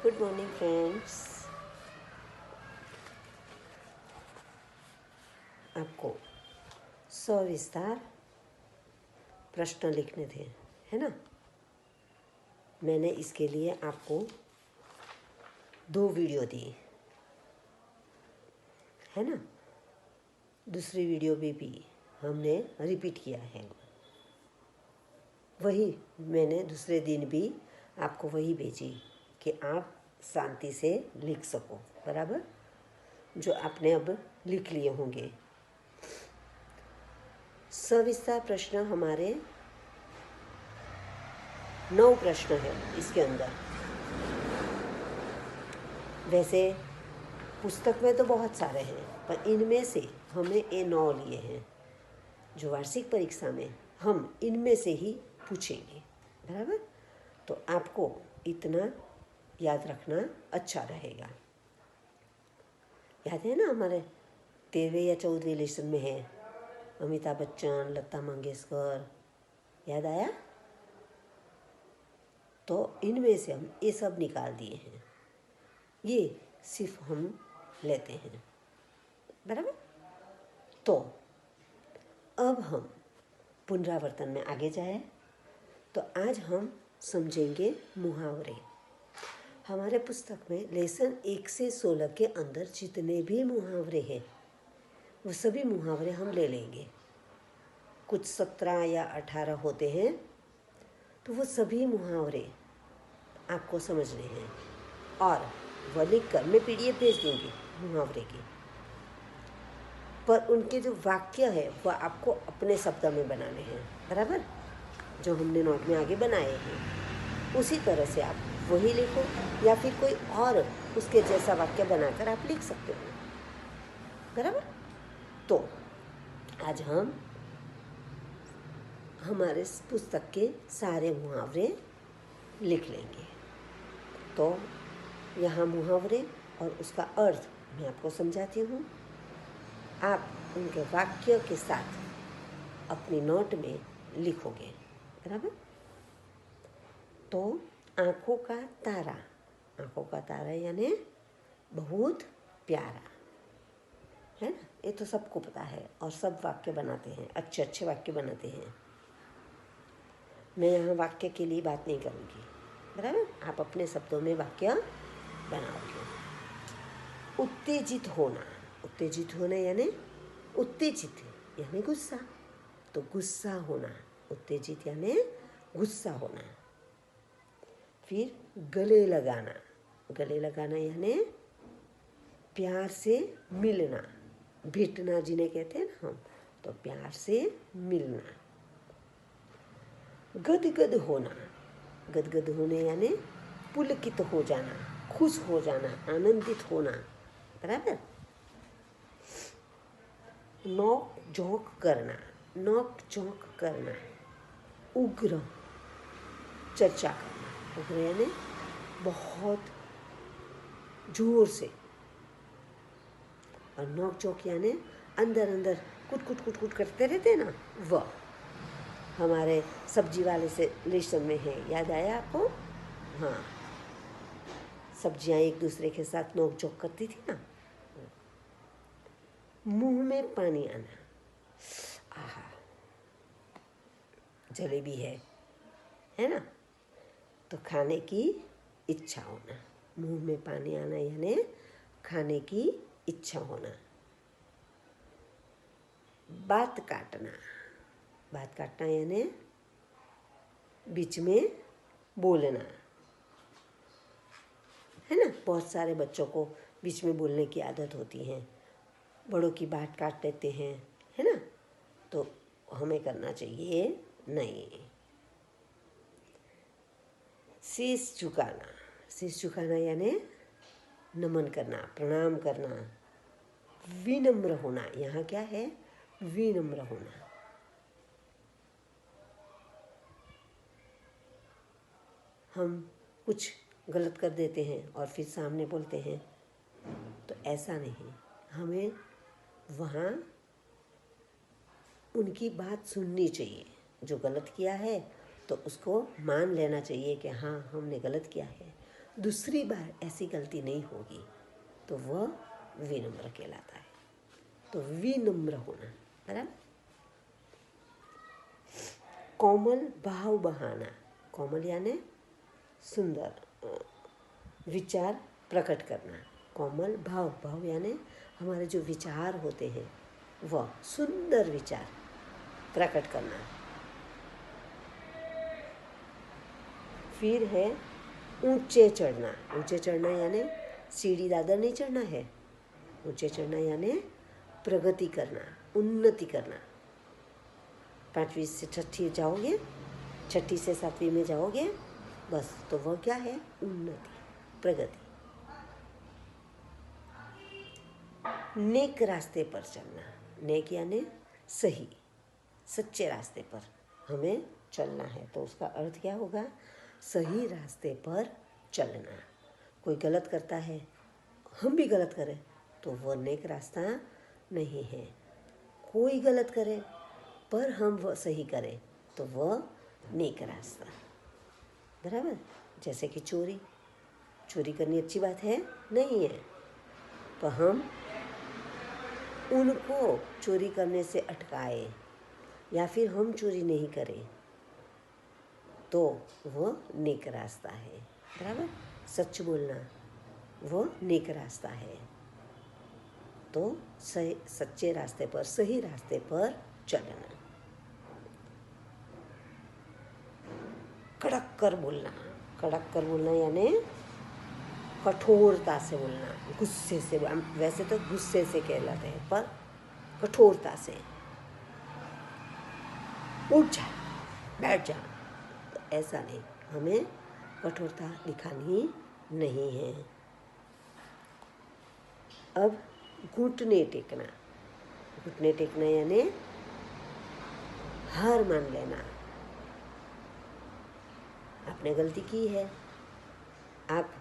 Good morning friends. आपको सविस्तार प्रश्न लिखने थे, है ना। मैंने इसके लिए आपको 2 वीडियो दी, है ना। दूसरी वीडियो में भी हमने रिपीट किया है। वही मैंने दूसरे दिन भी आपको वही भेजी कि आप शांति से लिख सको, बराबर, जो आपने अब लिख लिए होंगे। सविस्तार प्रश्न हमारे 9 प्रश्न है इसके अंदर। वैसे पुस्तक में तो बहुत सारे हैं, पर इनमें से हमने ये 9 लिए हैं जो वार्षिक परीक्षा में हम इनमें से ही पूछेंगे, बराबर। तो आपको इतना याद रखना अच्छा रहेगा। याद है ना, हमारे 13वें या 14वें लेसन में है अमिताभ बच्चन, लता मंगेशकर, याद आया। तो इनमें से हम ये सब निकाल दिए हैं, ये सिर्फ हम लेते हैं, बराबर। तो अब हम पुनरावर्तन में आगे जाए तो आज हम समझेंगे मुहावरे। हमारे पुस्तक में लेसन 1 से 16 के अंदर जितने भी मुहावरे हैं वो सभी मुहावरे हम ले लेंगे। कुछ 17 या 18 होते हैं, तो वो सभी मुहावरे आपको समझने हैं और वह लिख कर मैं PDF भेज दूँगी मुहावरे की। पर उनके जो वाक्य है वह आपको अपने शब्द में बनाने हैं, बराबर, जो हमने नोट में आगे बनाए हैं उसी तरह से आप वही लिखो, या फिर कोई और उसके जैसा वाक्य बनाकर आप लिख सकते हो, बराबर। तो आज हम हमारे पुस्तक के सारे मुहावरे लिख लेंगे। तो यहाँ मुहावरे और उसका अर्थ मैं आपको समझाती हूँ। आप उनके वाक्य के साथ अपनी नोट में लिखोगे, बराबर। तो आँखों का तारा, आँखों का तारा यानी बहुत प्यारा, है ना। ये तो सबको पता है और सब वाक्य बनाते हैं, अच्छे अच्छे वाक्य बनाते हैं। मैं यहाँ वाक्य के लिए बात नहीं करूँगी, बराबर। आप अपने शब्दों में वाक्य बनाओगे। उत्तेजित होना, उत्तेजित होना यानी उत्तेजित यानी गुस्सा, तो गुस्सा होना, उत्तेजित यानी गुस्सा होना। फिर गले लगाना, गले लगाना यानी प्यार से मिलना, भेटना जिन्हें कहते हैं ना हम, तो प्यार से मिलना। गदगद होना, गदगद होने यानी पुलकित हो जाना, खुश हो जाना, आनंदित होना, बराबर। नोक झोंक करना, नोक झोंक करना। उग्र, चर्चा करना, उग्र यानी बहुत जोर से, और नोक झोंक यानी अंदर अंदर कुट कुट कुट कुट करते रहते हैं ना, वह हमारे सब्जी वाले से लेसन में है, याद आया आपको। हाँ, सब्जियां एक दूसरे के साथ नोक झोंक करती थी ना। मुंह में पानी आना, आहा, जलेबी है ना, तो खाने की इच्छा होना। मुंह में पानी आना यानी खाने की इच्छा होना। बात काटना, बात काटना यानी बीच में बोलना, है ना। बहुत सारे बच्चों को बीच में बोलने की आदत होती है, बड़ों की बात काट देते हैं, है ना। तो हमें करना चाहिए नहीं। शीश झुकाना, शीश झुकाना यानी नमन करना, प्रणाम करना। विनम्र होना, यहाँ क्या है, विनम्र होना। हम कुछ गलत कर देते हैं और फिर सामने बोलते हैं, तो ऐसा नहीं, हमें वहाँ उनकी बात सुननी चाहिए। जो गलत किया है तो उसको मान लेना चाहिए कि हाँ हमने गलत किया है, दूसरी बार ऐसी गलती नहीं होगी, तो वह विनम्र कहलाता है। तो विनम्र होना, बराबर। कोमल भाव बहाना, कोमल यानी सुंदर, विचार प्रकट करना। कोमल भाव, भाव यानी हमारे जो विचार होते हैं वह सुंदर विचार प्रकट करना। फिर है ऊंचे चढ़ना। ऊंचे चढ़ना यानी सीढ़ी दादर नहीं चढ़ना है। ऊंचे चढ़ना यानी प्रगति करना, उन्नति करना। 5वीं से 6ठी जाओगे, 6ठी से 7वीं में जाओगे, बस तो वह क्या है? उन्नति, प्रगति। नेक रास्ते पर चलना। नेक यानी सही, सच्चे रास्ते पर हमें चलना है, तो उसका अर्थ क्या होगा? सही रास्ते पर चलना। कोई गलत करता है, हम भी गलत करें, तो वह नेक रास्ता नहीं है। कोई गलत करे पर हम वह सही करें, तो वह नेक रास्ता, बराबर। जैसे कि चोरी, चोरी करनी अच्छी बात है नहीं है, तो हम उनको चोरी करने से अटकाए या फिर हम चोरी नहीं करें, तो वह नेक रास्ता है, बराबर। सच बोलना वह नेक रास्ता है। तो सही, सच्चे रास्ते पर, सही रास्ते पर चलना। कड़क कर बोलना। कड़क कर बोलना यानी कठोरता से बोलना, गुस्से से। वैसे तो गुस्से से कहलाते हैं, पर कठोरता से। उठ जा, बैठ जा, तो ऐसा नहीं, हमें कठोरता दिखानी नहीं है। अब घुटने टेकना। घुटने टेकना यानी हार मान लेना। आपने गलती की है, आप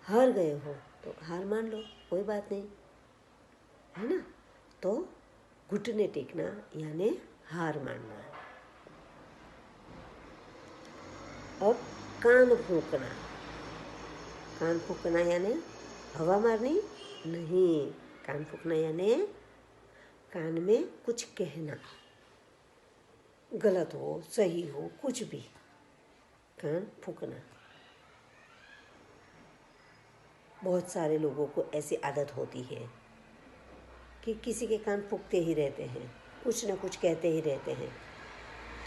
हार गए हो, तो हार मान लो, कोई बात नहीं, है ना। तो घुटने टेकना यानी हार मानना। अब कान फूंकना। कान फूंकना यानी हवा मारनी नहीं। कान फूंकना यानी कान में कुछ कहना, गलत हो सही हो कुछ भी, कान फूंकना। बहुत सारे लोगों को ऐसी आदत होती है कि किसी के कान फूंकते ही रहते हैं, कुछ ना कुछ कहते ही रहते हैं,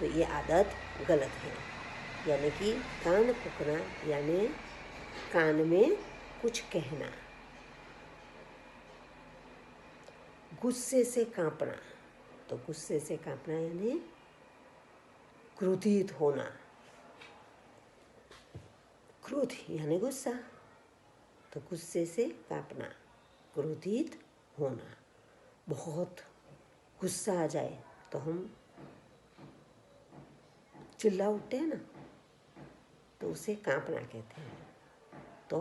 तो ये आदत गलत है। यानी कि कान फूंकना यानी कान में कुछ कहना। गुस्से से कांपना। तो गुस्से से कांपना यानी क्रोधित होना। क्रोध यानी गुस्सा, तो गुस्से से कांपना, क्रोधित होना। बहुत गुस्सा आ जाए तो हम चिल्ला उठते हैं ना, तो उसे कांपना कहते हैं। तो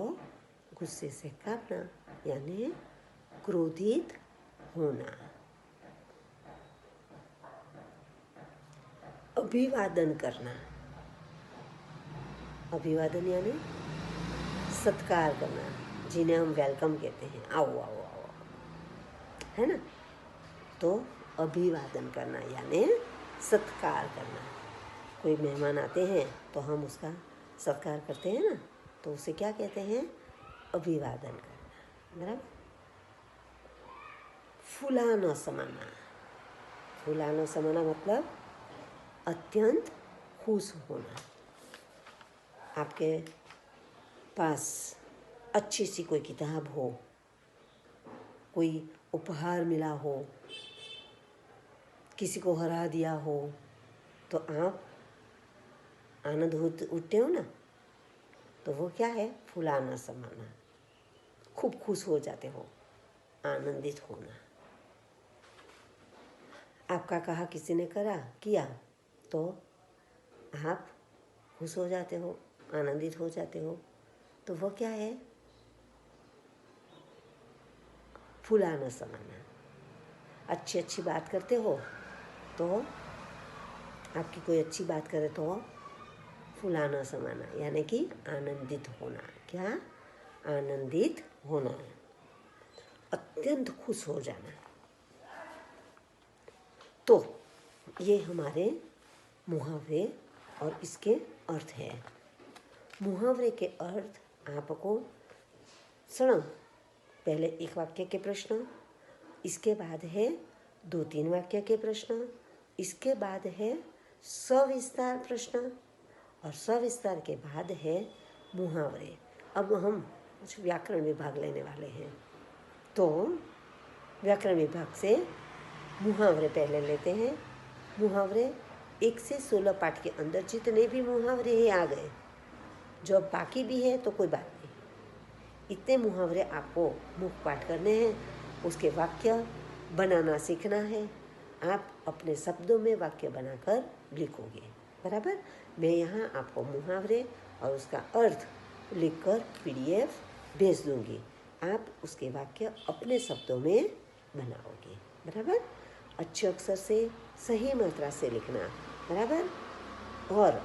गुस्से से कांपना यानी क्रोधित होना। अभिवादन करना। अभिवादन यानी सत्कार करना, जिन्हें हम वेलकम कहते हैं, आओ आओ आओ, है ना। तो अभिवादन करना यानी सत्कार करना। कोई मेहमान आते हैं तो हम उसका सत्कार करते हैं ना, तो उसे क्या कहते हैं? अभिवादन करना, बराबर। फूला न समाना। फूला न समाना मतलब अत्यंत खुश होना। आपके पास अच्छी सी कोई किताब हो, कोई उपहार मिला हो, किसी को हरा दिया हो, तो आप आनंद उठते हो ना, तो वो क्या है? फुलाना समाना। खूब खुश हो जाते हो, आनंदित होना। आपका कहा किसी ने करा किया, तो आप खुश हो जाते हो, आनंदित हो जाते हो, तो वो क्या है? फुलाना समाना। अच्छी अच्छी बात करते हो, तो आपकी कोई अच्छी बात करे तो फुलाना समाना, यानी कि आनंदित होना। क्या? आनंदित होना, अत्यंत खुश हो जाना। तो ये हमारे मुहावरे और इसके अर्थ है। मुहावरे के अर्थ आपको सुनो। पहले एक वाक्य के प्रश्न, इसके बाद है 2-3 वाक्य के प्रश्न, इसके बाद है सविस्तार प्रश्न और सविस्तार के बाद है मुहावरे। अब हम कुछ व्याकरण विभाग लेने वाले हैं, तो व्याकरण विभाग से मुहावरे पहले लेते हैं। मुहावरे 1 से 16 पाठ के अंदर जितने भी मुहावरे ही आ गए, जो अब बाकी भी है तो कोई बात नहीं, इतने मुहावरे आपको मुख पाठ करने हैं। उसके वाक्य बनाना सीखना है। आप अपने शब्दों में वाक्य बनाकर लिखोगे, बराबर। मैं यहाँ आपको मुहावरे और उसका अर्थ लिखकर PDF भेज दूँगी। आप उसके वाक्य अपने शब्दों में बनाओगे, बराबर। अच्छे अक्षर से सही मात्रा से लिखना, बराबर। और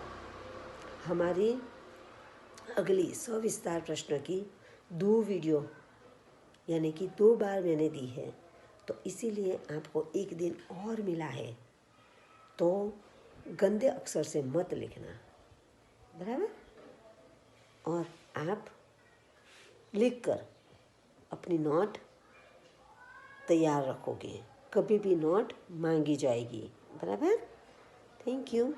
हमारी अगली सविस्तार प्रश्न की 2 वीडियो यानी कि 2 बार मैंने दी है, तो इसीलिए आपको 1 दिन और मिला है। तो गंदे अक्षर से मत लिखना, बराबर। और आप लिखकर अपनी नोट तैयार रखोगे, कभी भी नोट मांगी जाएगी, बराबर। Thank you.